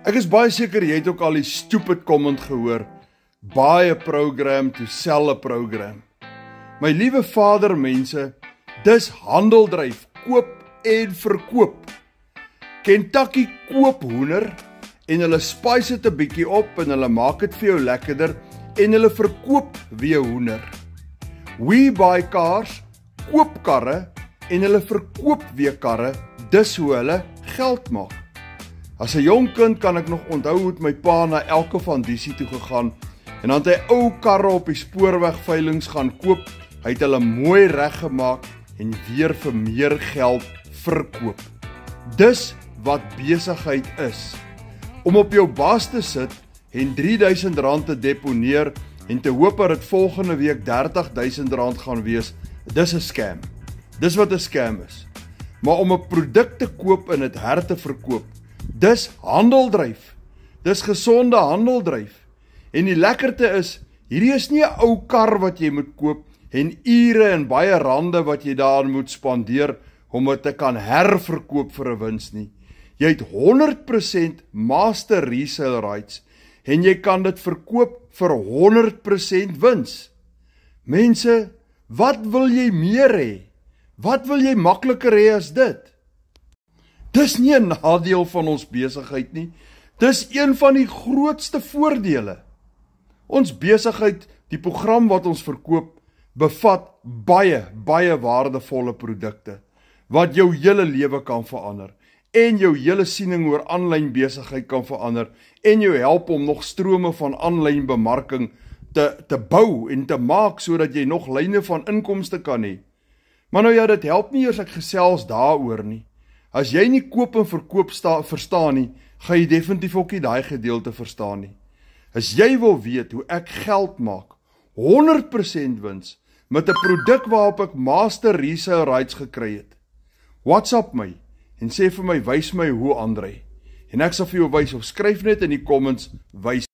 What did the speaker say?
Ek is baie seker jy het ook al die stupid comment gehoor. Buy a program to sell a program. My liewe vader mense, dis handeldryf, koop en verkoop. Kentucky koop hoender en hulle spice dit 'n bietjie op en hulle maak dit vir jou lekkerder en hulle verkoop weer hoender. We buy cars, koop karre en hulle verkoop weer karre, dis hoe hulle geld maak. As 'n jong kind kan ek nog onthou hoe my pa na elke vandisie toe gegaan en dan het hy ou karre op die spoorwegveilings gaan koop, hy het hulle mooi reggemaak en weer vir meer geld verkoop. Dis wat besigheid is. Om op jou bas te sit en R3000 te deponeer en te hoop dat dit volgende week R30,000 gaan wees, dis 'n scam. Dis wat 'n scam is. Maar om 'n produk te koop en dit te verkoop, dis handeldryf. Dis gesonde handeldryf. En die lekkerte is, hierdie is nie 'n ou kar wat jy moet koop en ure en baie rande wat jy daaraan moet spandeer om dit te kan herverkoop vir 'n wins nie. Jy het 100% master resale rights en jy kan dit verkoop vir 100% wins. Mense, wat wil jy meer hê? Wat wil jy makliker hê as dit? Dis nie 'n nadeel van ons besigheid nie. Dis een van die grootste voordele. Ons besigheid, die program wat ons verkoop, bevat baie waardevolle produkte wat jou hele lewe kan verander en jou hele siening oor aanlyn besigheid kan verander en jou help om nog strome van aanlyn bemarking te bou en te maak sodat jy nog lyne van inkomste kan hê. Maar nou ja, dit help nie eers ek gesels daaroor nie. As jy nie koop en verkoop verstaan nie, gaan jy definitief ook nie daai gedeelte verstaan nie. As jy wil weet hoe ek geld maak, 100% wins, met 'n produk waarop ek master resale rights gekry het, WhatsApp my en sê vir my, wys my hoe André. En ek sal vir jou wys of skryf net in die comments, wys